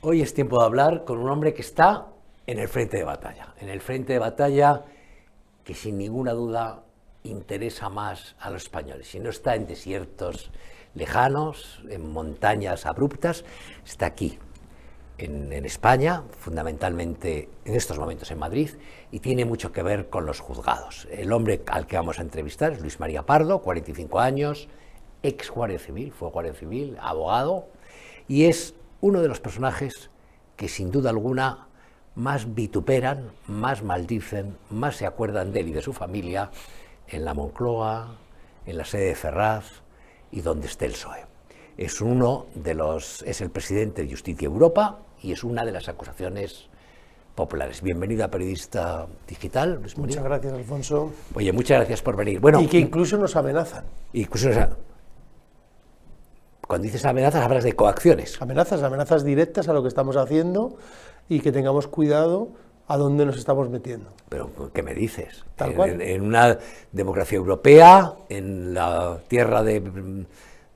Hoy es tiempo de hablar con un hombre que está en el frente de batalla. En el frente de batalla que sin ninguna duda interesa más a los españoles. Si no está en desiertos lejanos, en montañas abruptas, está aquí, en España, fundamentalmente en estos momentos en Madrid, y tiene mucho que ver con los juzgados. El hombre al que vamos a entrevistar es Luis María Pardo, 45 años, ex guardia civil, fue guardia civil, abogado, y es uno de los personajes que sin duda alguna más vituperan, más maldicen, más se acuerdan de él y de su familia en la Moncloa, en la sede de Ferraz y donde esté el PSOE. Es el presidente de Justicia Europa y es una de las acusaciones populares. Bienvenido a Periodista Digital, Luis María. Muchas gracias, Alfonso. Oye, muchas gracias por venir. Bueno, y que incluso nos amenazan. Cuando dices amenazas, hablas de coacciones. Amenazas directas a lo que estamos haciendo y que tengamos cuidado a dónde nos estamos metiendo. Pero, ¿qué me dices? Tal cual. En una democracia europea, en la tierra de...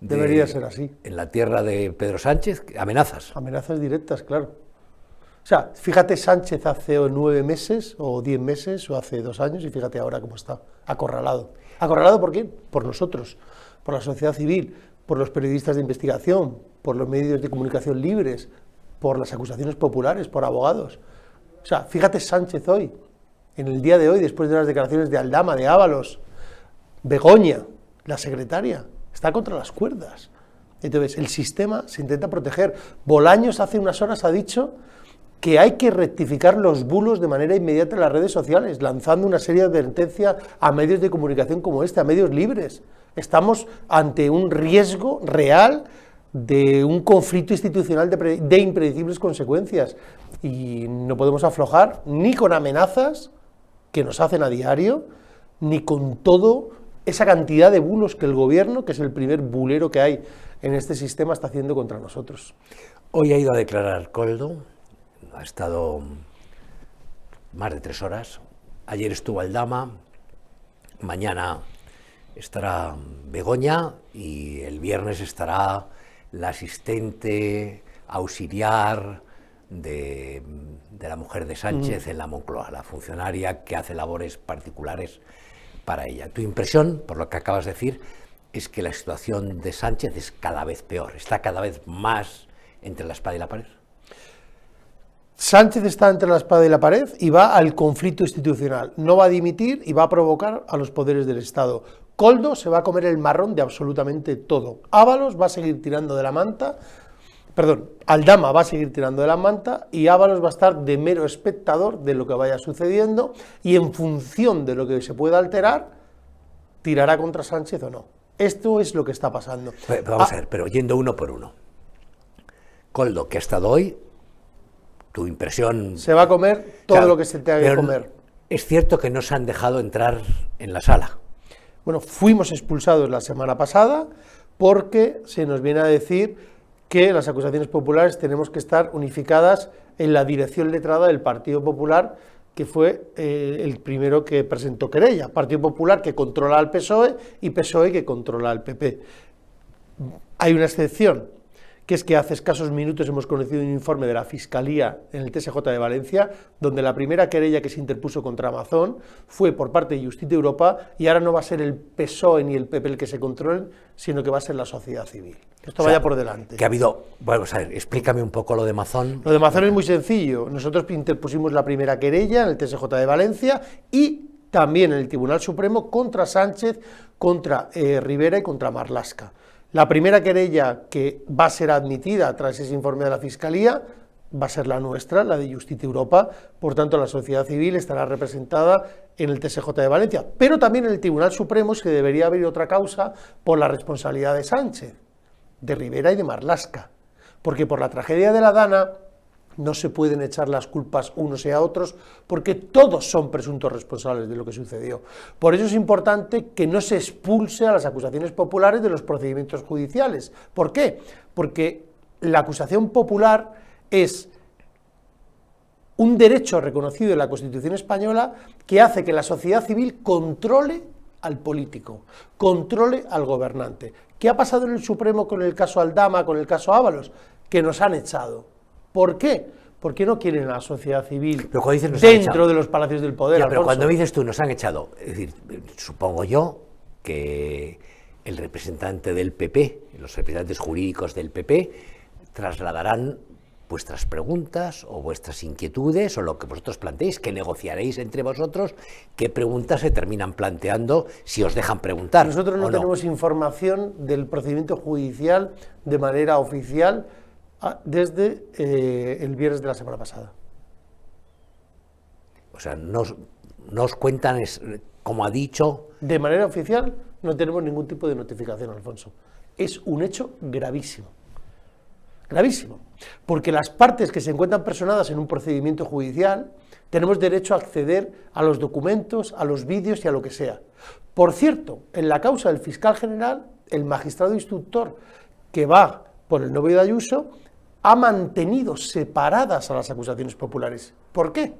Debería ser así. En la tierra de Pedro Sánchez, amenazas. Amenazas directas, claro. O sea, fíjate Sánchez hace 9 meses, o 10 meses, o hace 2 años, y fíjate ahora cómo está, acorralado. ¿Acorralado por quién? Por nosotros, por la sociedad civil, por los periodistas de investigación, por los medios de comunicación libres, por las acusaciones populares, por abogados. O sea, fíjate Sánchez hoy, en el día de hoy, después de las declaraciones de Aldama, de Ábalos, Begoña, la secretaria, está contra las cuerdas. Entonces, el sistema se intenta proteger. Bolaños hace unas horas ha dicho que hay que rectificar los bulos de manera inmediata en las redes sociales, lanzando una serie de advertencias a medios de comunicación como este, a medios libres. Estamos ante un riesgo real de un conflicto institucional de impredecibles consecuencias y no podemos aflojar ni con amenazas que nos hacen a diario, ni con todo esa cantidad de bulos que el gobierno, que es el primer bulero que hay en este sistema, está haciendo contra nosotros. Hoy ha ido a declarar Koldo, ha estado más de 3 horas, ayer estuvo Aldama, mañana estará Begoña y el viernes estará la asistente auxiliar de la mujer de Sánchez en la Moncloa, la funcionaria que hace labores particulares para ella. Tu impresión, por lo que acabas de decir, es que la situación de Sánchez es cada vez peor, está cada vez más entre la espada y la pared. Sánchez está entre la espada y la pared y va al conflicto institucional. No va a dimitir y va a provocar a los poderes del Estado. Koldo se va a comer el marrón de absolutamente todo. Ábalos va a seguir tirando de la manta, Aldama va a seguir tirando de la manta y Ábalos va a estar de mero espectador de lo que vaya sucediendo y en función de lo que se pueda alterar, tirará contra Sánchez o no. Esto es lo que está pasando. Vamos a ver, pero yendo uno por uno. Koldo, que ha estado hoy, tu impresión... Se va a comer todo lo que se tenga que comer. Es cierto que no se han dejado entrar en la sala. Bueno, fuimos expulsados la semana pasada porque se nos viene a decir que las acusaciones populares tenemos que estar unificadas en la dirección letrada del Partido Popular, que fue el primero que presentó querella. Partido Popular que controla al PSOE y PSOE que controla al PP. Hay una excepción, que es que hace escasos minutos hemos conocido un informe de la Fiscalía en el TSJ de Valencia, donde la primera querella que se interpuso contra Amazon fue por parte de Justicia Europa y ahora no va a ser el PSOE ni el PP el que se controlen, sino que va a ser la sociedad civil. Esto vaya por delante. Que ha habido, bueno, a ver, explícame un poco lo de Amazon. Lo de Amazon es muy sencillo. Nosotros interpusimos la primera querella en el TSJ de Valencia y también en el Tribunal Supremo contra Sánchez, contra Rivera y contra Marlaska. La primera querella que va a ser admitida tras ese informe de la Fiscalía va a ser la nuestra, la de Justicia Europa, por tanto la sociedad civil estará representada en el TSJ de Valencia, pero también en el Tribunal Supremo es que debería haber otra causa por la responsabilidad de Sánchez, de Rivera y de Marlaska, porque por la tragedia de la Dana no se pueden echar las culpas unos y a otros, porque todos son presuntos responsables de lo que sucedió. Por eso es importante que no se expulse a las acusaciones populares de los procedimientos judiciales. ¿Por qué? Porque la acusación popular es un derecho reconocido en la Constitución española que hace que la sociedad civil controle al político, controle al gobernante. ¿Qué ha pasado en el Supremo con el caso Aldama, con el caso Ábalos? Que nos han echado. ¿Por qué? Porque no quieren a la sociedad civil Pero cuando dices nos han dentro echado, de los palacios del poder. ya, pero Alfonso. cuando me dices tú nos han echado, es decir, supongo yo que el representante del PP, los representantes jurídicos del PP, trasladarán vuestras preguntas o vuestras inquietudes o lo que vosotros planteéis, que negociaréis entre vosotros, qué preguntas se terminan planteando si os dejan preguntar. Nosotros no tenemos información del procedimiento judicial de manera oficial desde el viernes de la semana pasada. O sea, no os cuentan, como ha dicho... De manera oficial no tenemos ningún tipo de notificación, Alfonso. Es un hecho gravísimo. Gravísimo. Porque las partes que se encuentran personadas en un procedimiento judicial tenemos derecho a acceder a los documentos, a los vídeos y a lo que sea. Por cierto, en la causa del fiscal general, el magistrado instructor que va por el novio de Ayuso ha mantenido separadas a las acusaciones populares. ¿Por qué?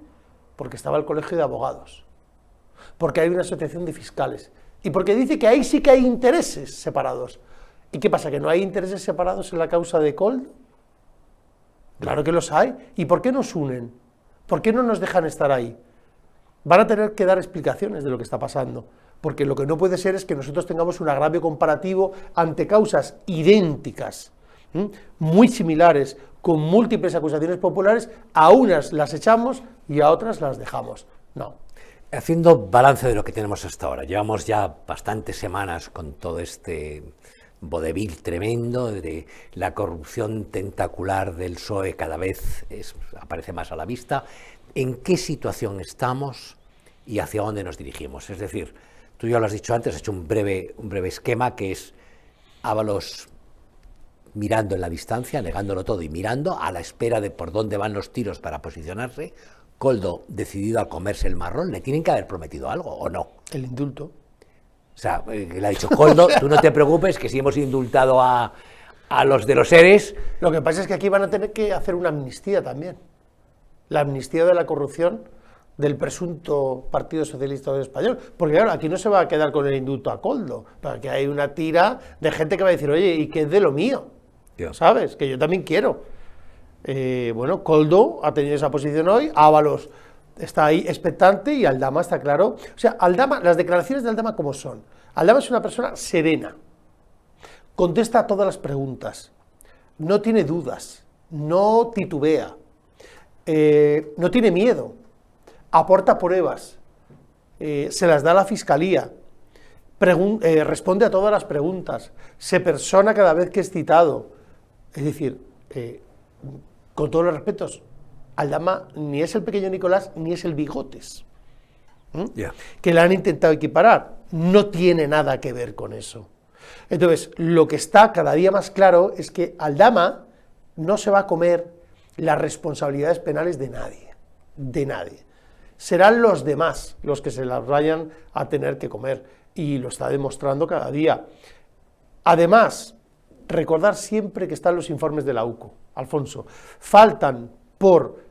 Porque estaba el Colegio de Abogados, porque hay una asociación de fiscales y porque dice que ahí sí que hay intereses separados. ¿Y qué pasa? ¿Que no hay intereses separados en la causa de Koldo? Claro que los hay. ¿Y por qué nos unen? ¿Por qué no nos dejan estar ahí? Van a tener que dar explicaciones de lo que está pasando, porque lo que no puede ser es que nosotros tengamos un agravio comparativo ante causas idénticas, muy similares, con múltiples acusaciones populares, a unas las echamos y a otras las dejamos. No. Haciendo balance de lo que tenemos hasta ahora, llevamos ya bastantes semanas con todo este vodevil tremendo de la corrupción tentacular del PSOE, cada vez aparece más a la vista. ¿En qué situación estamos y hacia dónde nos dirigimos? Es decir, tú ya lo has dicho antes, has hecho un breve esquema que es Ábalos mirando en la distancia, negándolo todo y mirando a la espera de por dónde van los tiros para posicionarse. Koldo decidido a comerse el marrón. ¿Le tienen que haber prometido algo o no? El indulto. O sea, le ha dicho Koldo, tú no te preocupes, que si hemos indultado a los de los ERES... Lo que pasa es que aquí van a tener que hacer una amnistía también. La amnistía de la corrupción del presunto Partido Socialista Obrero Español. Porque claro, aquí no se va a quedar con el indulto a Koldo, porque hay una tira de gente que va a decir, oye, ¿y qué es de lo mío? ¿Sabes? Que yo también quiero. Bueno, Koldo ha tenido esa posición hoy, Ábalos está ahí expectante y Aldama está claro. O sea, Aldama, las declaraciones de Aldama, ¿cómo son? Aldama es una persona serena, contesta a todas las preguntas, no tiene dudas, no titubea, no tiene miedo, aporta pruebas, se las da a la fiscalía, responde a todas las preguntas, se persona cada vez que es citado. Es decir, con todos los respetos, Aldama ni es el pequeño Nicolás ni es el Bigotes, que le han intentado equiparar. No tiene nada que ver con eso. Entonces, lo que está cada día más claro es que Aldama no se va a comer las responsabilidades penales de nadie, de nadie. Serán los demás los que se las vayan a tener que comer, y lo está demostrando cada día. Además, recordar siempre que están los informes de la UCO, Alfonso. Faltan por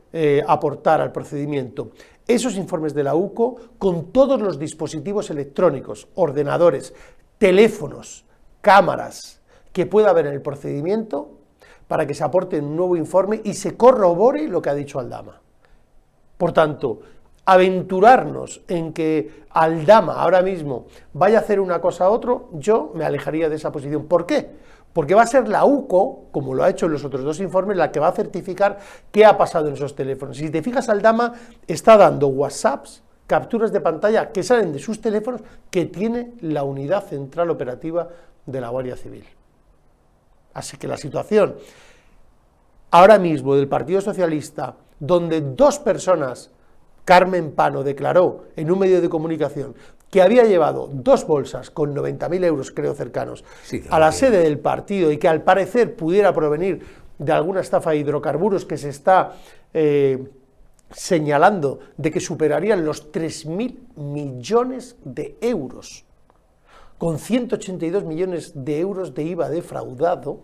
aportar al procedimiento esos informes de la UCO con todos los dispositivos electrónicos, ordenadores, teléfonos, cámaras que pueda haber en el procedimiento para que se aporte un nuevo informe y se corrobore lo que ha dicho Aldama. Por tanto, aventurarnos en que Aldama ahora mismo vaya a hacer una cosa a otro, yo me alejaría de esa posición. ¿Por qué? Porque va a ser la UCO, como lo ha hecho en los otros dos informes, la que va a certificar qué ha pasado en esos teléfonos. Si te fijas, Aldama está dando WhatsApps, capturas de pantalla que salen de sus teléfonos, que tiene la unidad central operativa de la Guardia Civil. Así que la situación ahora mismo del Partido Socialista, donde dos personas, Carmen Pano declaró en un medio de comunicación que había llevado 2 bolsas con 90.000 euros, creo, cercanos, a la sede del partido, y que al parecer pudiera provenir de alguna estafa de hidrocarburos que se está señalando de que superarían los 3.000 millones de euros, con 182 millones de euros de IVA defraudado,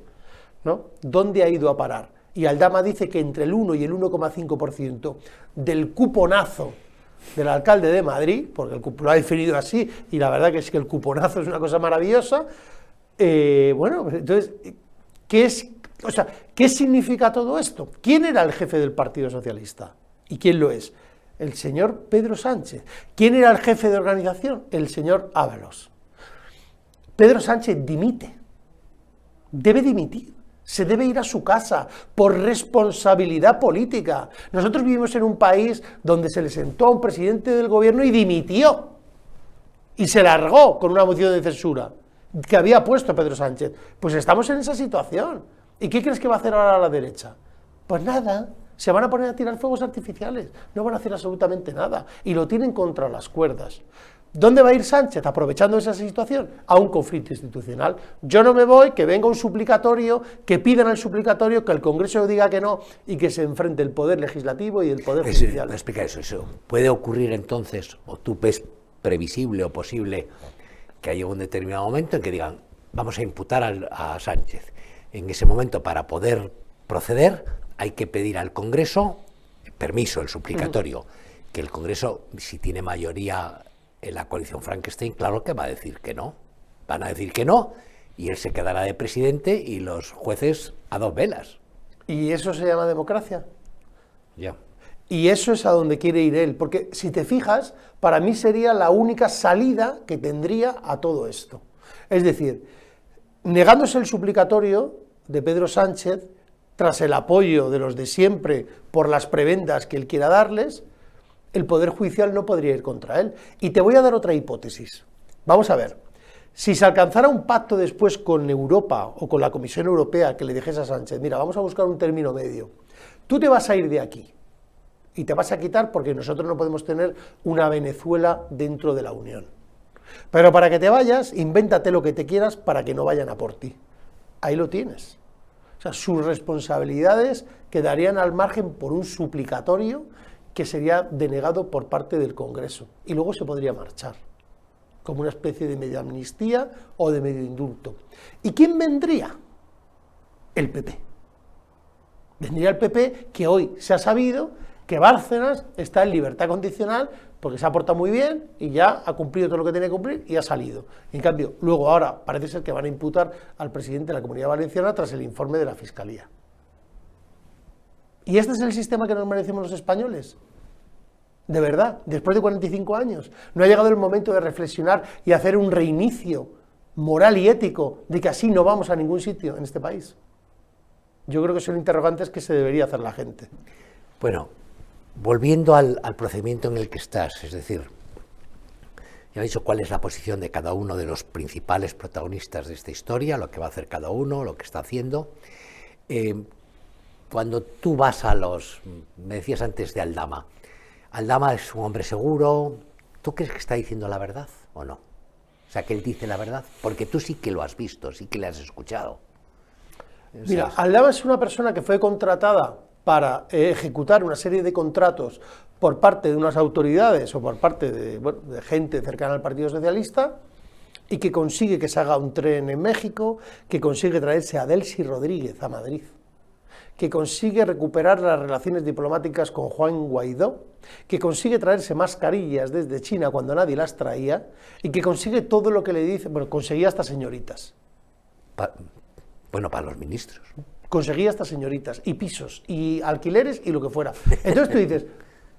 ¿no? ¿Dónde ha ido a parar? Y Aldama dice que entre el 1 y el 1,5% del cuponazo del alcalde de Madrid, porque lo ha definido así, y la verdad que es que el cuponazo es una cosa maravillosa, bueno, entonces, ¿qué es O sea, ¿qué significa todo esto? ¿Quién era el jefe del Partido Socialista? ¿Y quién lo es? El señor Pedro Sánchez. ¿Quién era el jefe de organización? El señor Ábalos. Pedro Sánchez dimite. Debe dimitir. Se debe ir a su casa por responsabilidad política. Nosotros vivimos en un país donde se le sentó a un presidente del gobierno y dimitió. Y se largó con una moción de censura que había puesto Pedro Sánchez. Pues estamos en esa situación. ¿Y qué crees que va a hacer ahora la derecha? Pues nada, se van a poner a tirar fuegos artificiales, no van a hacer absolutamente nada, y lo tienen contra las cuerdas. ¿Dónde va a ir Sánchez aprovechando esa situación? A un conflicto institucional. Yo no me voy, que venga un suplicatorio, que pidan al suplicatorio, que el Congreso diga que no, y que se enfrente el Poder Legislativo y el Poder Judicial. Explica eso. ¿Puede ocurrir entonces, o tú ves previsible o posible, que haya un determinado momento en que digan, vamos a imputar a Sánchez? En ese momento, para poder proceder, hay que pedir al Congreso permiso, el suplicatorio, que el Congreso, si tiene mayoría en la coalición Frankenstein, claro que va a decir que no. Van a decir que no, y él se quedará de presidente y los jueces a dos velas. ¿Y eso se llama democracia? Ya. Y eso es a donde quiere ir él, porque si te fijas, para mí sería la única salida que tendría a todo esto. Es decir, negándose el suplicatorio de Pedro Sánchez, tras el apoyo de los de siempre por las prebendas que él quiera darles, el Poder Judicial no podría ir contra él. Y te voy a dar otra hipótesis. Vamos a ver, si se alcanzara un pacto después con Europa o con la Comisión Europea que le dijese a Sánchez, mira, vamos a buscar un término medio, tú te vas a ir de aquí y te vas a quitar porque nosotros no podemos tener una Venezuela dentro de la Unión. Pero para que te vayas, invéntate lo que te quieras para que no vayan a por ti. Ahí lo tienes. O sea, sus responsabilidades quedarían al margen por un suplicatorio que sería denegado por parte del Congreso. Y luego se podría marchar, como una especie de medio amnistía o de medio indulto. ¿Y quién vendría? El PP. Vendría el PP, que hoy se ha sabido que Bárcenas está en libertad condicional porque se ha portado muy bien y ya ha cumplido todo lo que tenía que cumplir y ha salido. En cambio, luego ahora parece ser que van a imputar al presidente de la Comunidad Valenciana tras el informe de la Fiscalía. ¿Y este es el sistema que nos merecemos los españoles? De verdad, después de 45 años, ¿no ha llegado el momento de reflexionar y hacer un reinicio moral y ético de que así no vamos a ningún sitio en este país? Yo creo que son interrogantes que se debería hacer la gente. Bueno, volviendo al procedimiento en el que estás, es decir, ya he dicho cuál es la posición de cada uno de los principales protagonistas de esta historia, lo que va a hacer cada uno, lo que está haciendo. Cuando tú vas me decías antes de Aldama, Aldama es un hombre seguro, ¿tú crees que está diciendo la verdad o no? O sea, que él dice la verdad, porque tú sí que lo has visto, sí que le has escuchado. Mira, Aldama es una persona que fue contratada para ejecutar una serie de contratos por parte de unas autoridades o por parte de gente cercana al Partido Socialista y que consigue que se haga un tren en México, que consigue traerse a Delcy Rodríguez a Madrid, que consigue recuperar las relaciones diplomáticas con Juan Guaidó, que consigue traerse mascarillas desde China cuando nadie las traía y que consigue todo lo que le dice, bueno, conseguía hasta señoritas. Bueno, para los ministros. Conseguía hasta señoritas, y pisos, y alquileres, y lo que fuera. Entonces tú dices,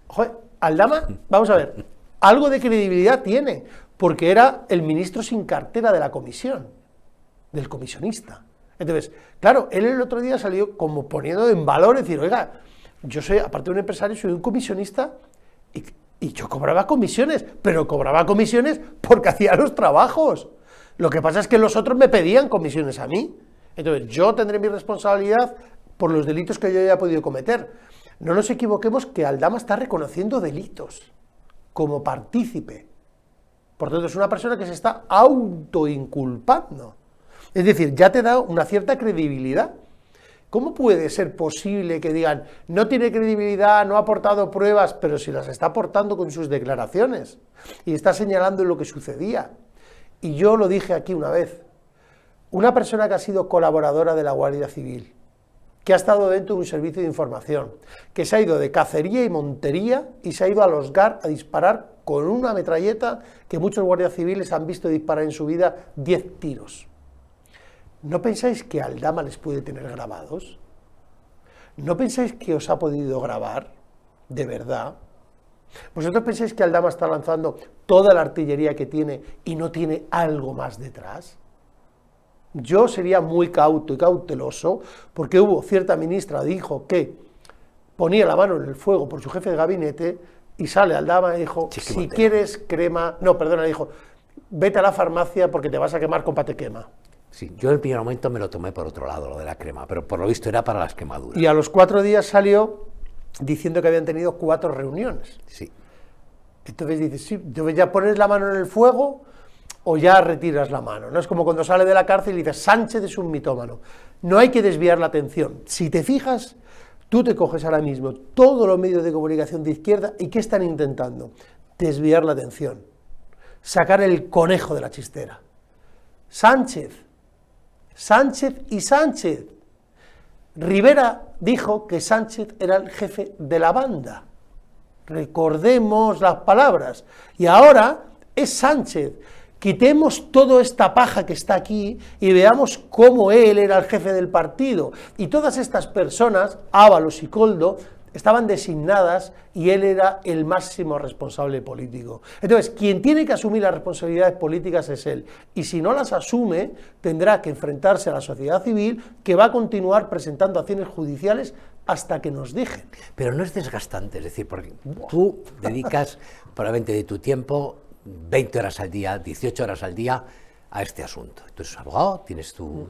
joder, Aldama, vamos a ver, algo de credibilidad tiene, porque era el ministro sin cartera de la comisión, del comisionista. Entonces, claro, él el otro día salió como poniendo en valor, decir, oiga, yo soy, aparte de un empresario, soy un comisionista, y yo cobraba comisiones, pero cobraba comisiones porque hacía los trabajos. Lo que pasa es que los otros me pedían comisiones a mí. Entonces, yo tendré mi responsabilidad por los delitos que yo haya podido cometer. No nos equivoquemos que Aldama está reconociendo delitos como partícipe. Por tanto, es una persona que se está autoinculpando. Es decir, ya te da una cierta credibilidad. ¿Cómo puede ser posible que digan, no tiene credibilidad, no ha aportado pruebas, pero si las está aportando con sus declaraciones y está señalando lo que sucedía? Y yo lo dije aquí una vez. Una persona que ha sido colaboradora de la Guardia Civil, que ha estado dentro de un servicio de información, que se ha ido de cacería y montería y se ha ido a los GAR a disparar con una metralleta que muchos guardias civiles han visto disparar en su vida 10 tiros. ¿no pensáis que Aldama les puede tener grabados? ¿No pensáis que os ha podido grabar? ¿De verdad? ¿Vosotros pensáis que Aldama está lanzando toda la artillería que tiene y no tiene algo más detrás? Yo sería muy cauto y cauteloso, porque hubo cierta ministra, dijo que ponía la mano en el fuego por su jefe de gabinete, y sale Aldama y dijo, si quieres crema, no, perdona, dijo, vete a la farmacia porque te vas a quemar con patequema. Sí, yo en el primer momento me lo tomé por otro lado, lo de la crema, pero por lo visto era para las quemaduras. Y a los 4 días salió diciendo que habían tenido 4 reuniones. Sí. Entonces dices, sí, entonces ya pones la mano en el fuego o ya retiras la mano, ¿no? Es como cuando sale de la cárcel y dices, Sánchez es un mitómano. No hay que desviar la atención. Si te fijas, tú te coges ahora mismo todos los medios de comunicación de izquierda y ¿qué están intentando? Desviar la atención, sacar el conejo de la chistera. Sánchez y Sánchez. Rivera dijo que Sánchez era el jefe de la banda. Recordemos las palabras. Y ahora es Sánchez. Quitemos toda esta paja que está aquí y veamos cómo él era el jefe del partido. Y todas estas personas, Ábalos y Koldo, estaban designadas y él era el máximo responsable político. Entonces, quien tiene que asumir las responsabilidades políticas es él. Y si no las asume, tendrá que enfrentarse a la sociedad civil, que va a continuar presentando acciones judiciales hasta que nos dejen. Pero no es desgastante, es decir, porque tú dedicas probablemente de tu tiempo 20 horas al día, 18 horas al día a este asunto. Tú eres abogado, tienes tu...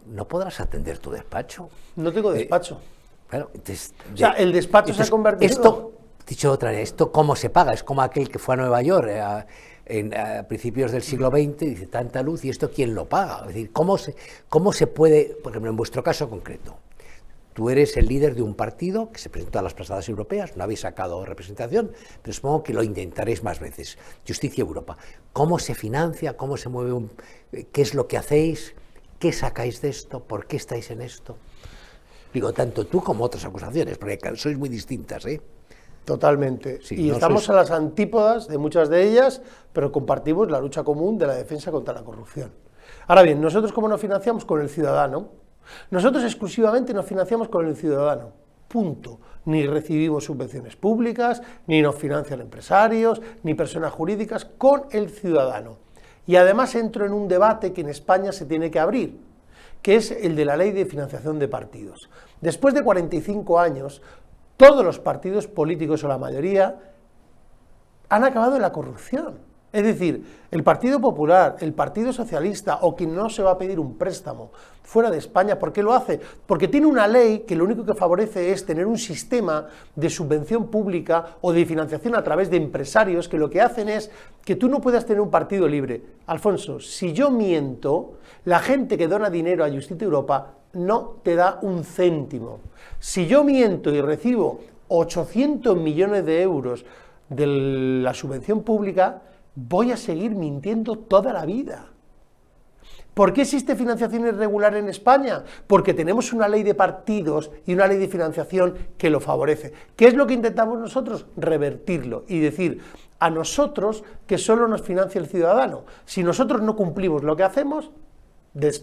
¿No podrás atender tu despacho? No tengo despacho. Claro, entonces, o sea, el despacho se ha convertido... Esto, dicho de otra manera, ¿esto cómo se paga? Es como aquel que fue a Nueva York a principios del siglo XX y dice, tanta luz, ¿y esto quién lo paga? Es decir, ¿cómo se puede, por ejemplo, en vuestro caso concreto, tú eres el líder de un partido que se presentó a las pasadas europeas, no habéis sacado representación, pero supongo que lo intentaréis más veces. Justicia Europa. ¿Cómo se financia? ¿Cómo se mueve? ¿Qué es lo que hacéis? ¿Qué sacáis de esto? ¿Por qué estáis en esto? Digo, tanto tú como otras acusaciones, porque sois muy distintas, ¿eh? Totalmente. Sí, y no estamos a las antípodas de muchas de ellas, pero compartimos la lucha común de la defensa contra la corrupción. Ahora bien, ¿nosotros cómo nos financiamos? Con el ciudadano. Nosotros exclusivamente nos financiamos con el ciudadano. Punto. Ni recibimos subvenciones públicas, ni nos financian empresarios, ni personas jurídicas, con el ciudadano. Y además entro en un debate que en España se tiene que abrir, que es el de la ley de financiación de partidos. Después de 45 años, todos los partidos políticos, o la mayoría, han acabado en la corrupción. Es decir, el Partido Popular, el Partido Socialista, o quien no se va a pedir un préstamo fuera de España, ¿por qué lo hace? Porque tiene una ley que lo único que favorece es tener un sistema de subvención pública o de financiación a través de empresarios que lo que hacen es que tú no puedas tener un partido libre. Alfonso, si yo miento, la gente que dona dinero a Justicia Europa no te da un céntimo. Si yo miento y recibo 800 millones de euros de la subvención pública, voy a seguir mintiendo toda la vida. ¿Por qué existe financiación irregular en España? Porque tenemos una ley de partidos y una ley de financiación que lo favorece. ¿Qué es lo que intentamos nosotros? Revertirlo y decir a nosotros que solo nos financia el ciudadano. Si nosotros no cumplimos lo que hacemos,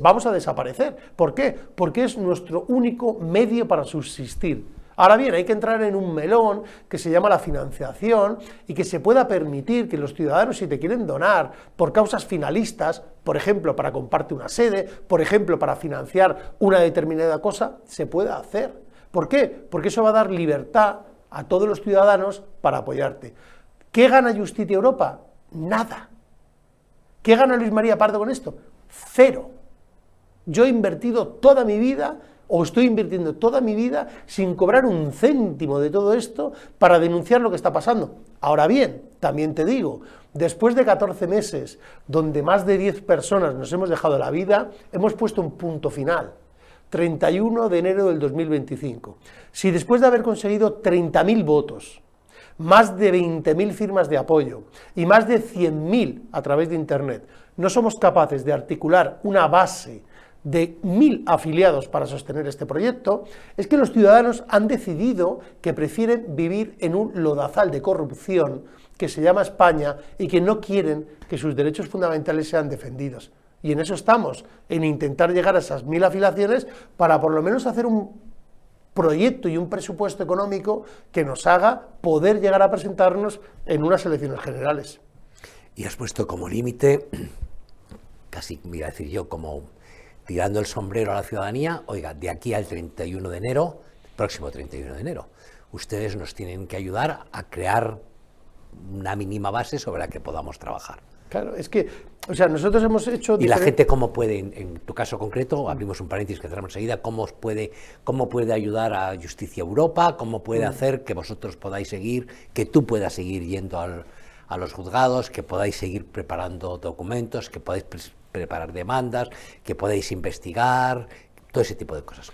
vamos a desaparecer. ¿Por qué? Porque es nuestro único medio para subsistir. Ahora bien, hay que entrar en un melón que se llama la financiación y que se pueda permitir que los ciudadanos, si te quieren donar por causas finalistas, por ejemplo, para comprarte una sede, por ejemplo, para financiar una determinada cosa, se pueda hacer. ¿Por qué? Porque eso va a dar libertad a todos los ciudadanos para apoyarte. ¿Qué gana Justicia Europa? Nada. ¿Qué gana Luis María Pardo con esto? Cero. Yo he invertido toda mi vida, o estoy invirtiendo toda mi vida sin cobrar un céntimo de todo esto para denunciar lo que está pasando. Ahora bien, también te digo, después de 14 meses, donde más de 10 personas nos hemos dejado la vida, hemos puesto un punto final. 31 de enero del 2025. Si después de haber conseguido 30.000 votos, más de 20.000 firmas de apoyo y más de 100.000 a través de Internet, no somos capaces de articular una base de 1.000 afiliados para sostener este proyecto, es que los ciudadanos han decidido que prefieren vivir en un lodazal de corrupción que se llama España y que no quieren que sus derechos fundamentales sean defendidos. Y en eso estamos, en intentar llegar a esas 1000 afiliaciones para por lo menos hacer un proyecto y un presupuesto económico que nos haga poder llegar a presentarnos en unas elecciones generales. Y has puesto como límite, casi voy a decir yo, como tirando el sombrero a la ciudadanía, oiga, de aquí al 31 de enero, próximo 31 de enero, ustedes nos tienen que ayudar a crear una mínima base sobre la que podamos trabajar. Claro, es que, o sea, nosotros hemos hecho... Y la gente, ¿cómo puede, en tu caso concreto, abrimos un paréntesis que tenemos enseguida, cómo puede ayudar a Justicia Europa, cómo puede hacer que vosotros podáis seguir, que tú puedas seguir yendo a los juzgados, que podáis seguir preparando documentos, que podáis preparar demandas, que podáis investigar, todo ese tipo de cosas.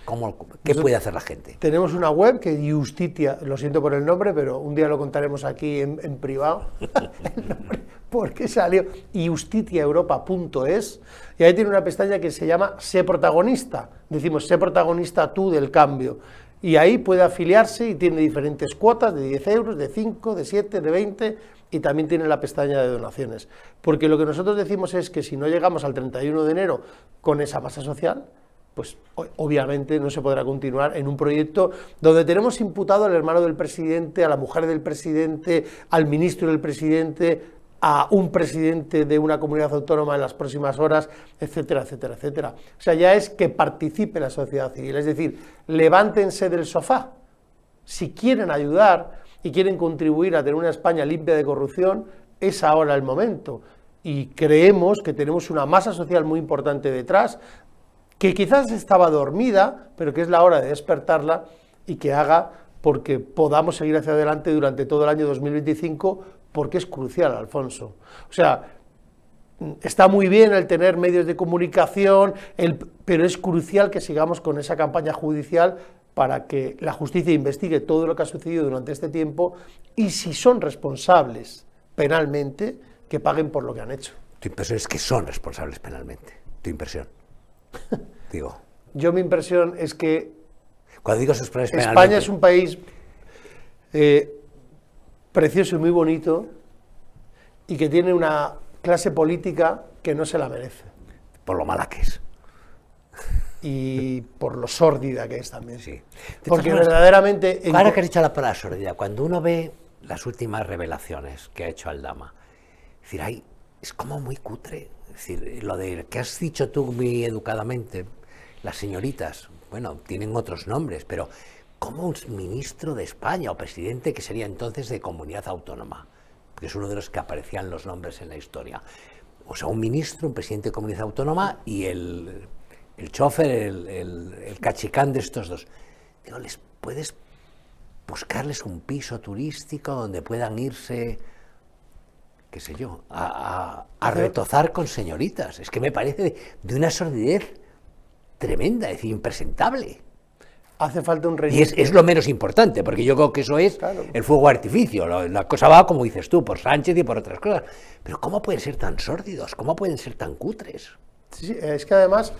¿Qué puede hacer la gente? Tenemos una web que es Justitia, lo siento por el nombre, pero un día lo contaremos aquí en privado, el nombre, porque salió, justitiaeuropa.es, y ahí tiene una pestaña que se llama Sé protagonista, decimos sé protagonista tú del cambio, y ahí puede afiliarse y tiene diferentes cuotas de 10 euros, de 5, de 7, de 20, y también tiene la pestaña de donaciones, porque lo que nosotros decimos es que si no llegamos al 31 de enero con esa masa social, pues obviamente no se podrá continuar en un proyecto donde tenemos imputado al hermano del presidente, a la mujer del presidente, al ministro del presidente, a un presidente de una comunidad autónoma en las próximas horas, etcétera, etcétera, etcétera. O sea, ya es que participe la sociedad civil, es decir, levántense del sofá. Si quieren ayudar y quieren contribuir a tener una España limpia de corrupción, es ahora el momento. Y creemos que tenemos una masa social muy importante detrás, que quizás estaba dormida, pero que es la hora de despertarla y que haga porque podamos seguir hacia adelante durante todo el año 2025, porque es crucial, Alfonso. O sea, está muy bien el tener medios de comunicación, pero es crucial que sigamos con esa campaña judicial para que la justicia investigue todo lo que ha sucedido durante este tiempo y si son responsables penalmente, que paguen por lo que han hecho. Tu impresión es que son responsables penalmente, tu impresión. Digo. Yo mi impresión es que cuando digo España es un país precioso y muy bonito y que tiene una clase política que no se la merece. Por lo mala que es. Y por lo sórdida que es también. Sí. Porque verdaderamente... Ahora que has dicho la palabra sórdida, cuando uno ve las últimas revelaciones que ha hecho Aldama, es decir, es como muy cutre. Es decir, lo de que has dicho tú muy educadamente, las señoritas, bueno, tienen otros nombres, pero como un ministro de España o presidente que sería entonces de comunidad autónoma, que es uno de los que aparecían los nombres en la historia. O sea, un ministro, un presidente de comunidad autónoma y el chofer, el cachicán de estos dos. Digo, ¿puedes buscarles un piso turístico donde puedan irse, qué sé yo, a retozar con señoritas? Es que me parece de una sordidez tremenda, es decir, impresentable. Hace falta un Y es lo menos importante, porque yo creo que eso es el fuego artificio. La cosa va, como dices tú, por Sánchez y por otras cosas. Pero ¿cómo pueden ser tan sórdidos? ¿Cómo pueden ser tan cutres? Sí, es que además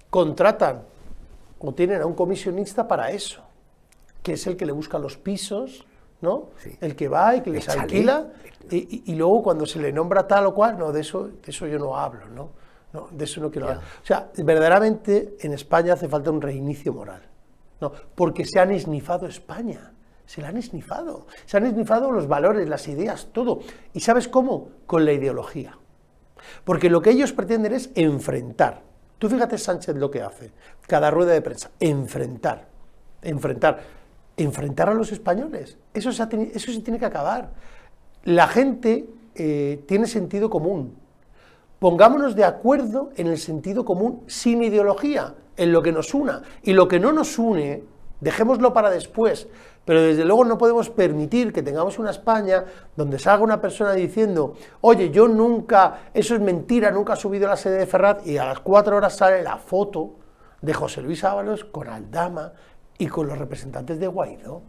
contratan o tienen a un comisionista para eso, que es el que le busca los pisos, ¿no? Sí. El que va y que les alquila, y luego cuando se le nombra tal o cual, no, de eso yo no hablo, ¿no? No, de eso no quiero hablar. O sea, verdaderamente en España hace falta un reinicio moral, ¿no? Porque se han esnifado España, se la han esnifado los valores, las ideas, todo. ¿Y sabes cómo? Con la ideología. Porque lo que ellos pretenden es enfrentar. Tú fíjate Sánchez lo que hace, cada rueda de prensa, enfrentar a los españoles. Eso se tiene que acabar. La gente tiene sentido común. Pongámonos de acuerdo en el sentido común sin ideología, en lo que nos una. Y lo que no nos une, dejémoslo para después. Pero desde luego no podemos permitir que tengamos una España donde salga una persona diciendo, oye, yo nunca, eso es mentira, nunca he subido a la sede de Ferraz, y a las 4 horas sale la foto de José Luis Ábalos con Aldama y con los representantes de Guaidó.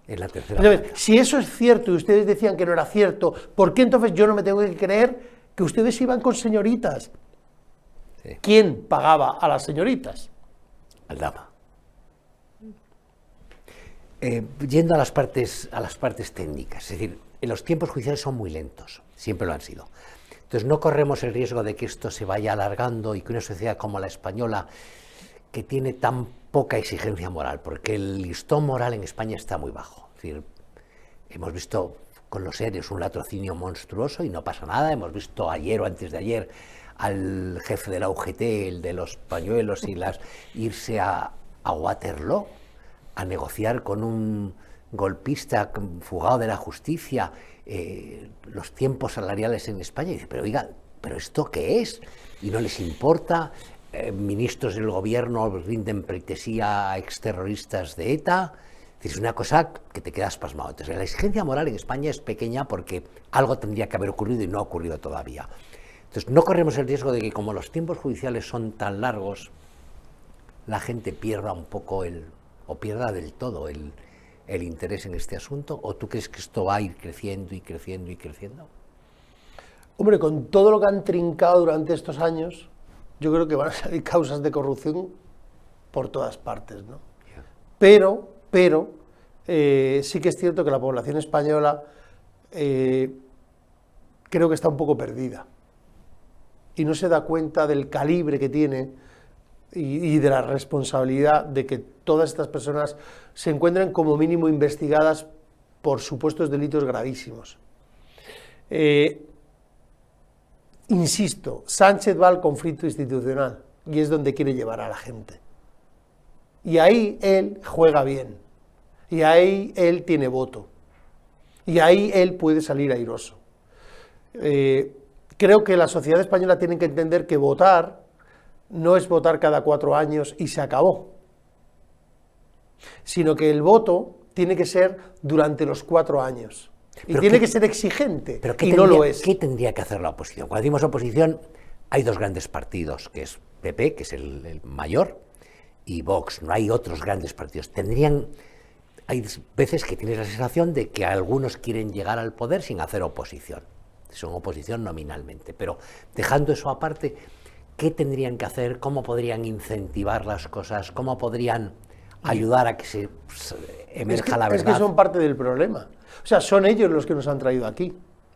Es la tercera. Entonces, si eso es cierto y ustedes decían que no era cierto, ¿por qué entonces yo no me tengo que creer que ustedes iban con señoritas? Sí. ¿Quién pagaba a las señoritas? Aldama. Yendo a las partes técnicas, es decir, los tiempos judiciales son muy lentos, siempre lo han sido. Entonces no corremos el riesgo de que esto se vaya alargando y que una sociedad como la española, que tiene tan poca exigencia moral, porque el listón moral en España está muy bajo. Es decir, hemos visto con los ERES un latrocinio monstruoso y no pasa nada. Hemos visto ayer o antes de ayer al jefe de la UGT, el de los pañuelos y irse a Waterloo a negociar con un golpista fugado de la justicia los tiempos salariales en España. Y dice, pero oiga, ¿pero esto qué es? Y no les importa. Ministros del gobierno rinden pleitesía a exterroristas de ETA. Es una cosa que te quedas pasmado. Entonces, la exigencia moral en España es pequeña porque algo tendría que haber ocurrido y no ha ocurrido todavía. Entonces, no corremos el riesgo de que, como los tiempos judiciales son tan largos, la gente pierda un poco o pierda del todo el interés en este asunto. ¿O tú crees que esto va a ir creciendo y creciendo y creciendo? Hombre, con todo lo que han trincado durante estos años, yo creo que van a salir causas de corrupción por todas partes, ¿no? Yeah. Pero sí que es cierto que la población española creo que está un poco perdida y no se da cuenta del calibre que tiene y de la responsabilidad de que todas estas personas se encuentren como mínimo investigadas por supuestos delitos gravísimos. Insisto, Sánchez va al conflicto institucional y es donde quiere llevar a la gente. Y ahí él juega bien, y ahí él tiene voto, y ahí él puede salir airoso. Creo que la sociedad española tiene que entender que votar no es votar cada 4 años y se acabó, sino que el voto tiene que ser durante los 4 años. Y tiene que ser exigente, y no lo es. ¿Qué tendría que hacer la oposición? Cuando decimos oposición, hay 2 grandes partidos, que es PP, que es el mayor, y Vox. No hay otros grandes partidos. Hay veces que tienes la sensación de que algunos quieren llegar al poder sin hacer oposición. Son oposición nominalmente. Pero dejando eso aparte, ¿qué tendrían que hacer? ¿Cómo podrían incentivar las cosas? ¿Cómo podrían ayudar a que se emerja la verdad? Es que son parte del problema. O sea, son ellos los que nos han traído aquí.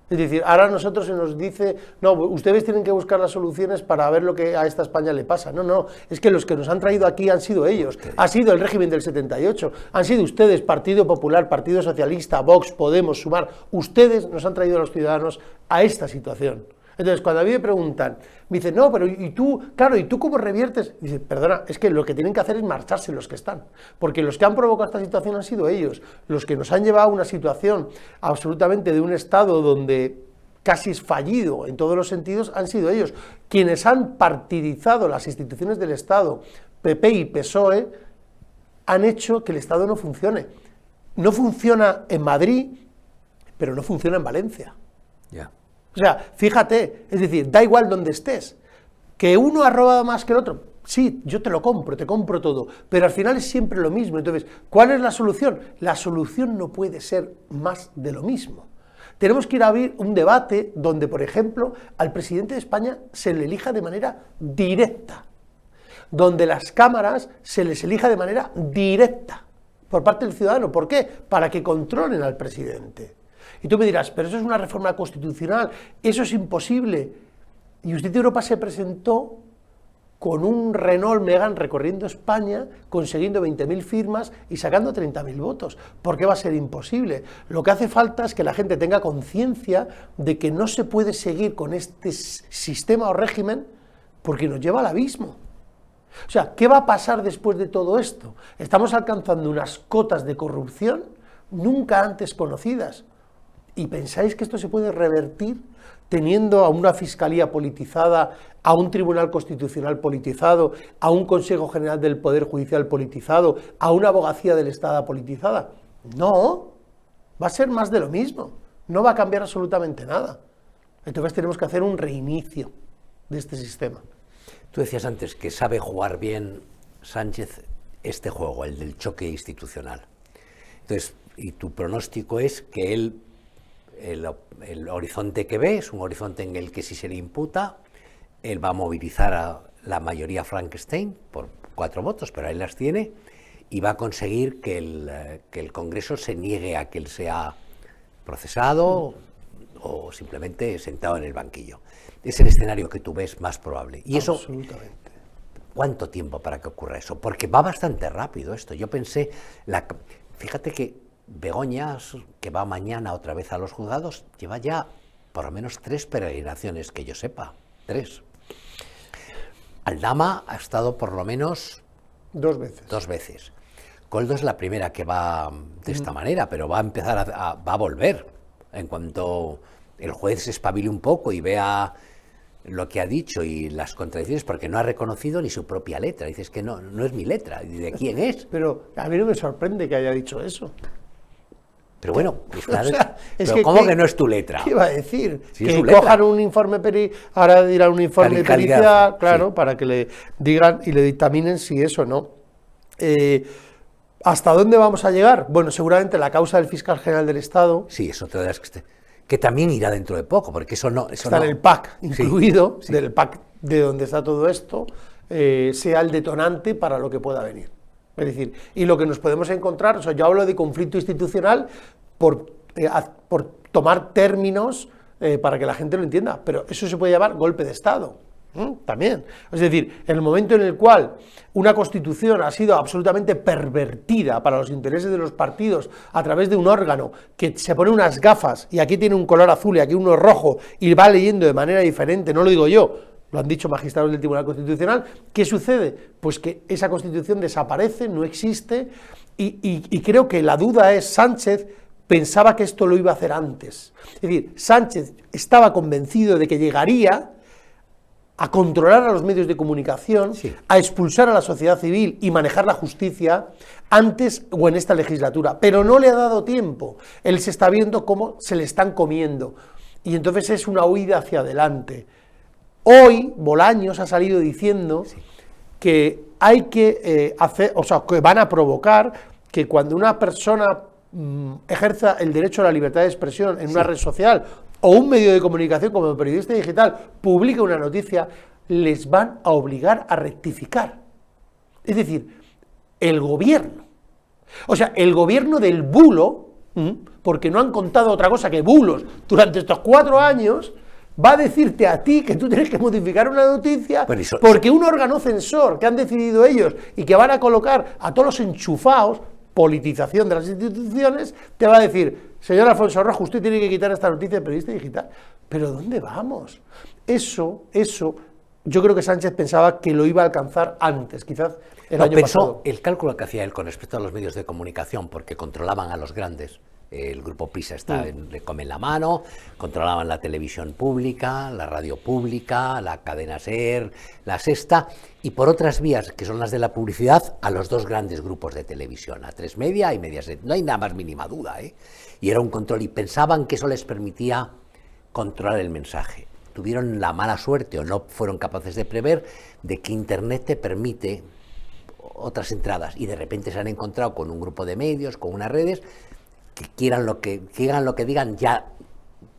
Es decir, ahora a nosotros se nos dice, no, ustedes tienen que buscar las soluciones para ver lo que a esta España le pasa. No, es que los que nos han traído aquí han sido ellos. Ha sido el régimen del 78, han sido ustedes, Partido Popular, Partido Socialista, Vox, Podemos, Sumar. Ustedes nos han traído a los ciudadanos a esta situación. Entonces, cuando a mí me preguntan, me dicen, no, pero ¿y tú? Claro, ¿y tú cómo reviertes? Dice, perdona, es que lo que tienen que hacer es marcharse los que están, porque los que han provocado esta situación han sido ellos, los que nos han llevado a una situación absolutamente de un Estado donde casi es fallido en todos los sentidos, han sido ellos. Quienes han partidizado las instituciones del Estado, PP y PSOE, han hecho que el Estado no funcione. No funciona en Madrid, pero no funciona en Valencia. Ya. O sea, fíjate, es decir, da igual donde estés, que uno ha robado más que el otro, sí, yo te compro todo, pero al final es siempre lo mismo. Entonces, ¿cuál es la solución? La solución no puede ser más de lo mismo. Tenemos que ir a abrir un debate donde, por ejemplo, al presidente de España se le elija de manera directa, donde las cámaras se les elija de manera directa por parte del ciudadano. ¿Por qué? Para que controlen al presidente. Y tú me dirás, pero eso es una reforma constitucional, eso es imposible. Y Justicia Europa se presentó con un Renault Megane recorriendo España, consiguiendo 20.000 firmas y sacando 30.000 votos. ¿Por qué va a ser imposible? Lo que hace falta es que la gente tenga conciencia de que no se puede seguir con este sistema o régimen porque nos lleva al abismo. O sea, ¿qué va a pasar después de todo esto? Estamos alcanzando unas cotas de corrupción nunca antes conocidas. ¿Y pensáis que esto se puede revertir teniendo a una fiscalía politizada, a un tribunal constitucional politizado, a un Consejo General del Poder Judicial politizado, a una abogacía del Estado politizada? No, va a ser más de lo mismo, no va a cambiar absolutamente nada. Entonces tenemos que hacer un reinicio de este sistema. Tú decías antes que sabe jugar bien Sánchez este juego, el del choque institucional. Entonces, y tu pronóstico es que él, el horizonte que ve es un horizonte en el que si se le imputa, él va a movilizar a la mayoría Frankenstein por 4 votos, pero él las tiene, y va a conseguir que el Congreso se niegue a que él sea procesado, o simplemente sentado en el banquillo. Es el escenario que tú ves más probable. Y eso, Absolutamente. ¿cuánto tiempo para que ocurra eso? Porque va bastante rápido esto. Yo pensé, fíjate que Begoña, que va mañana otra vez a los juzgados, lleva ya por lo menos 3 peregrinaciones, que yo sepa, 3. Aldama ha estado por lo menos 2 veces. 2 veces. Koldo es la primera que va de esta manera, pero va a empezar va a volver en cuanto el juez se espabile un poco y vea lo que ha dicho y las contradicciones, porque no ha reconocido ni su propia letra. Dices que no es mi letra, ¿y de quién es? Pero a mí no me sorprende que haya dicho eso. Pero bueno, O sea, pero ¿cómo que no es tu letra? ¿Qué iba a decir? Sí, es que su letra. cojan un informe ahora dirán un informe Calidad, pericial, claro, sí. para que le digan y le dictaminen si eso o no. ¿Hasta dónde vamos a llegar? Bueno, seguramente la causa del fiscal general del Estado Sí, eso te das que también irá dentro de poco, porque eso no... está en el PAC incluido, sí. del PAC de donde está todo esto, sea el detonante para lo que pueda venir. Es decir, y lo que nos podemos encontrar, o sea, yo hablo de conflicto institucional por tomar términos para que la gente lo entienda, pero eso se puede llamar golpe de Estado. También. Es decir, en el momento en el cual una constitución ha sido absolutamente pervertida para los intereses de los partidos a través de un órgano que se pone unas gafas y aquí tiene un color azul y aquí uno rojo y va leyendo de manera diferente, no lo digo yo, lo han dicho magistrados del Tribunal Constitucional, ¿qué sucede? Pues que esa constitución desaparece, no existe y creo que la duda es, Sánchez pensaba que esto lo iba a hacer antes. Es decir, Sánchez estaba convencido de que llegaría a controlar a los medios de comunicación, sí, a expulsar a la sociedad civil y manejar la justicia antes o en esta legislatura, pero no le ha dado tiempo. Él se está viendo cómo se le están comiendo y entonces es una huida hacia adelante. Hoy Bolaños ha salido diciendo que hay que hacer, o sea, que van a provocar que cuando una persona ejerza el derecho a la libertad de expresión en una red social o un medio de comunicación como el periodista digital publica una noticia, les van a obligar a rectificar. Es decir, el gobierno. O sea, el gobierno del bulo, porque no han contado otra cosa que bulos durante estos 4 años, va a decirte a ti que tú tienes que modificar una noticia porque un órgano censor que han decidido ellos y que van a colocar a todos los enchufados, politización de las instituciones, te va a decir, señor Alfonso Rojo, usted tiene que quitar esta noticia de periodista digital. ¿Pero dónde vamos? Eso, yo creo que Sánchez pensaba que lo iba a alcanzar antes, quizás el año pasado. El cálculo que hacía él con respecto a los medios de comunicación, porque controlaban a los grandes. El grupo PISA le come la mano, controlaban la televisión pública, la radio pública, la cadena SER, la Sexta, y por otras vías, que son las de la publicidad, a los 2 grandes grupos de televisión, A3 Media y Mediaset. No hay nada más mínima duda, ¿eh? Y era un control, y pensaban que eso les permitía controlar el mensaje. Tuvieron la mala suerte, o no fueron capaces de prever, de que Internet te permite otras entradas, y de repente se han encontrado con un grupo de medios, con unas redes, que digan lo que digan, ya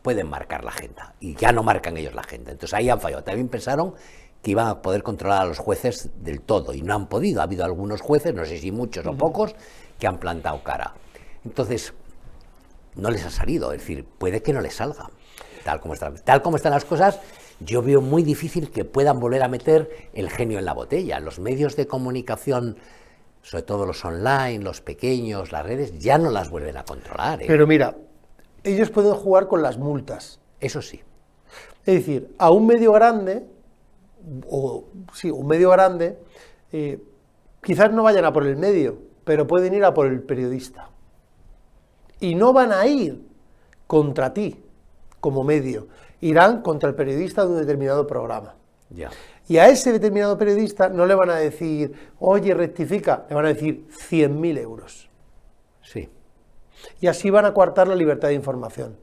pueden marcar la agenda, y ya no marcan ellos la agenda. Entonces ahí han fallado. También pensaron que iban a poder controlar a los jueces del todo, y no han podido. Ha habido algunos jueces, no sé si muchos o pocos, que han plantado cara. Entonces, no les ha salido, es decir, puede que no les salga. Tal como están las cosas, yo veo muy difícil que puedan volver a meter el genio en la botella. Los medios de comunicación, sobre todo los online, los pequeños, las redes, ya no las vuelven a controlar, ¿eh? Pero mira, ellos pueden jugar con las multas. Eso sí. Es decir, a un medio grande, quizás no vayan a por el medio, pero pueden ir a por el periodista. Y no van a ir contra ti, como medio. Irán contra el periodista de un determinado programa. Ya. Y a ese determinado periodista no le van a decir, oye, rectifica, le van a decir 100.000 euros. Sí. Y así van a coartar la libertad de información.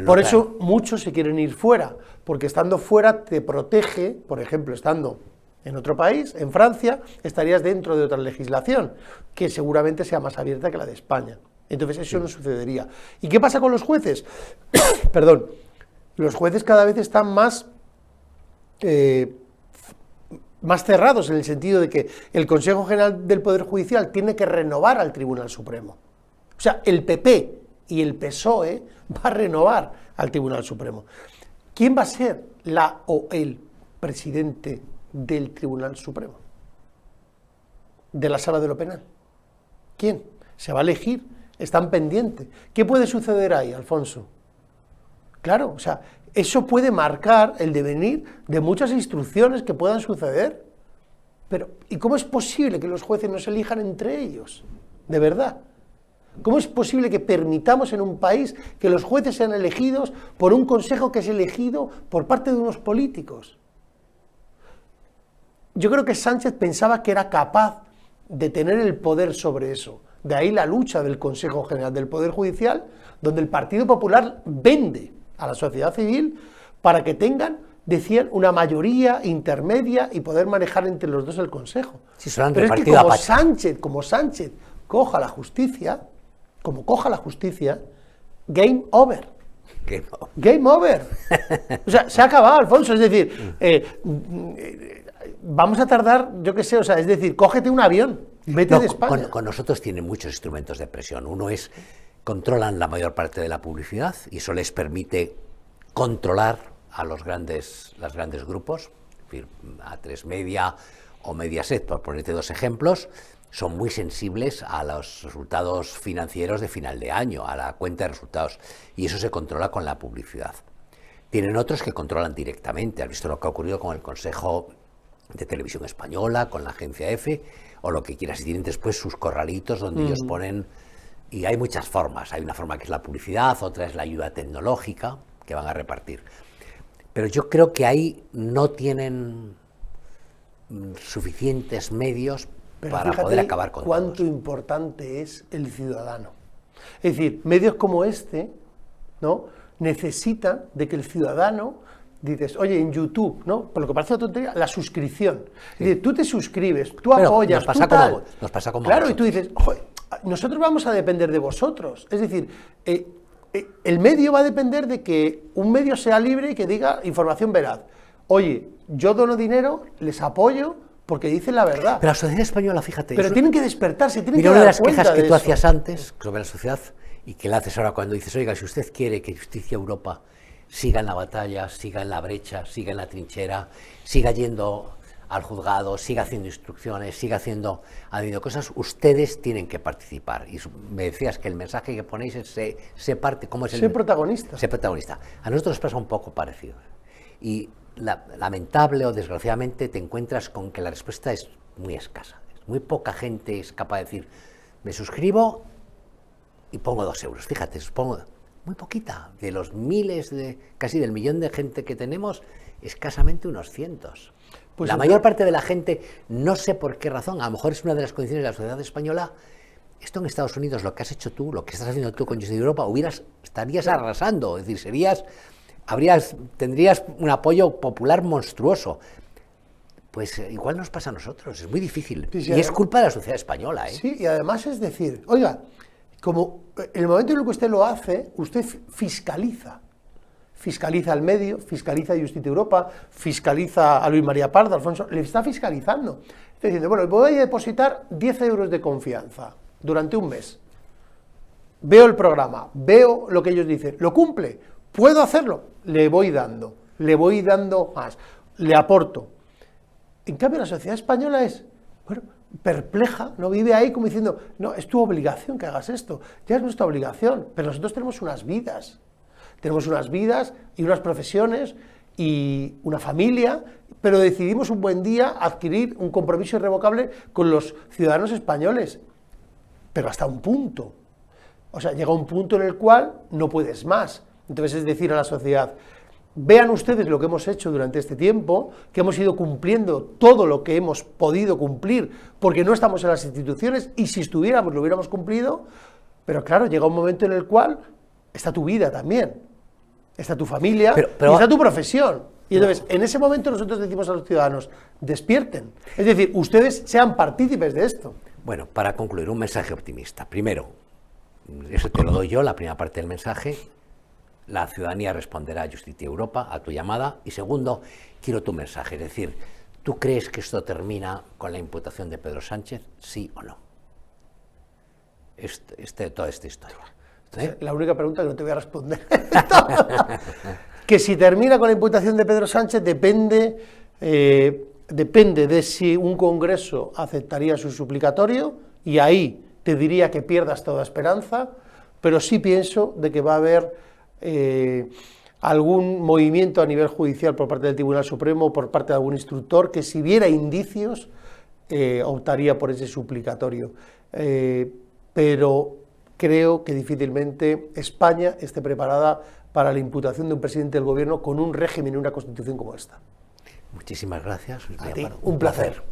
Por eso muchos se quieren ir fuera, porque estando fuera te protege, por ejemplo, estando en otro país, en Francia, estarías dentro de otra legislación, que seguramente sea más abierta que la de España. Entonces eso no sucedería. ¿Y qué pasa con los jueces? Perdón, los jueces cada vez están más cerrados, en el sentido de que el Consejo General del Poder Judicial tiene que renovar al Tribunal Supremo. O sea, el PP y el PSOE va a renovar al Tribunal Supremo. ¿Quién va a ser la o el presidente del Tribunal Supremo? De la Sala de lo Penal. ¿Quién? Se va a elegir, están pendientes. ¿Qué puede suceder ahí, Alfonso? Claro, o sea, eso puede marcar el devenir de muchas instrucciones que puedan suceder. Pero, ¿y cómo es posible que los jueces no se elijan entre ellos? De verdad. ¿Cómo es posible que permitamos en un país que los jueces sean elegidos por un consejo que es elegido por parte de unos políticos? Yo creo que Sánchez pensaba que era capaz de tener el poder sobre eso. De ahí la lucha del Consejo General del Poder Judicial, donde el Partido Popular vende a la sociedad civil para que tengan, decían, una mayoría intermedia y poder manejar entre los dos el Consejo. Sí, pero es que como Sánchez coja la justicia, game over. Game over. O sea, se ha acabado, Alfonso. Es decir, vamos a tardar, yo qué sé, o sea, es decir, cógete un avión, vete de España. Con nosotros tienen muchos instrumentos de presión. Uno es, controlan la mayor parte de la publicidad y eso les permite controlar a los grandes grupos, es decir, A3 Media o Mediaset, por ponerte dos ejemplos, son muy sensibles a los resultados financieros de final de año, a la cuenta de resultados, y eso se controla con la publicidad. Tienen otros que controlan directamente. Has visto lo que ha ocurrido con el Consejo de Televisión Española, con la agencia EFE, o lo que quieras, y tienen después sus corralitos donde ellos ponen, y hay muchas formas. Hay una forma que es la publicidad, otra es la ayuda tecnológica que van a repartir. Pero yo creo que ahí no tienen suficientes medios para poder acabar con cuánto todos. Importante es el ciudadano. Es decir, medios como este, ¿no?, necesitan de que el ciudadano, dices, oye, en YouTube, ¿no?, por lo que parece una tontería, la suscripción. Es decir, tú te suscribes, tú apoyas, nos pasa como claro, y tú dices, nosotros vamos a depender de vosotros. Es decir, el medio va a depender de que un medio sea libre y que diga información veraz. Oye, yo dono dinero, les apoyo, porque dicen la verdad. Pero la sociedad española, fíjate... Pero tienen que despertarse, tienen que dar dar cuenta de eso. Mira, una de las quejas que tú eso. hacías antes sobre la sociedad y que la haces ahora cuando dices, oiga, si usted quiere que Justicia Europa siga en la batalla, siga en la brecha, siga en la trinchera, siga yendo al juzgado, siga haciendo instrucciones, siga haciendo cosas, ustedes tienen que participar. Y me decías que el mensaje que ponéis es sé parte, ¿cómo es el? Ser protagonista. Ser protagonista. A nosotros nos pasa un poco parecido. Y lamentable o desgraciadamente te encuentras con que la respuesta es muy escasa. Muy poca gente es capaz de decir, me suscribo y pongo 2 euros. Fíjate, pongo muy poquita. De los miles, casi del millón de gente que tenemos, escasamente unos cientos. Pues la mayor parte de la gente, no sé por qué razón, a lo mejor es una de las condiciones de la sociedad española. Esto en Estados Unidos, lo que has hecho tú, lo que estás haciendo tú con Justicia Europa, estarías arrasando, es decir, tendrías un apoyo popular monstruoso. Pues igual nos pasa a nosotros, es muy difícil. Sí, y es culpa de la sociedad española, ¿eh? Sí, y además es decir, oiga, como en el momento en el que usted lo hace, usted fiscaliza. Fiscaliza al medio, fiscaliza a Justicia Europa, fiscaliza a Luis María Pardo, Alfonso, le está fiscalizando. Está diciendo, bueno, voy a depositar 10 euros de confianza durante un mes. Veo el programa, veo lo que ellos dicen, ¿lo cumple? ¿Puedo hacerlo? Le voy dando más, le aporto. En cambio, la sociedad española es, bueno, perpleja, no vive ahí como diciendo, no, es tu obligación que hagas esto, ya es nuestra obligación, pero nosotros tenemos unas vidas. Tenemos unas vidas y unas profesiones y una familia, pero decidimos un buen día adquirir un compromiso irrevocable con los ciudadanos españoles, pero hasta un punto. O sea, llega un punto en el cual no puedes más. Entonces es decir a la sociedad, vean ustedes lo que hemos hecho durante este tiempo, que hemos ido cumpliendo todo lo que hemos podido cumplir, porque no estamos en las instituciones y si estuviéramos lo hubiéramos cumplido, pero claro, llega un momento en el cual está tu vida también. Está tu familia y está tu profesión. Y entonces, en ese momento nosotros decimos a los ciudadanos, despierten. Es decir, ustedes sean partícipes de esto. Bueno, para concluir, un mensaje optimista. Primero, eso te lo doy yo, la primera parte del mensaje, la ciudadanía responderá a Justicia Europa, a tu llamada. Y segundo, quiero tu mensaje, es decir, ¿tú crees que esto termina con la imputación de Pedro Sánchez? ¿Sí o no? Toda esta historia. La única pregunta que no te voy a responder. Que si termina con la imputación de Pedro Sánchez depende de si un Congreso aceptaría su suplicatorio, y ahí te diría que pierdas toda esperanza, pero sí pienso de que va a haber algún movimiento a nivel judicial por parte del Tribunal Supremo, por parte de algún instructor, que si viera indicios optaría por ese suplicatorio. Pero creo que difícilmente España esté preparada para la imputación de un presidente del gobierno con un régimen y una constitución como esta. Muchísimas gracias. Un placer.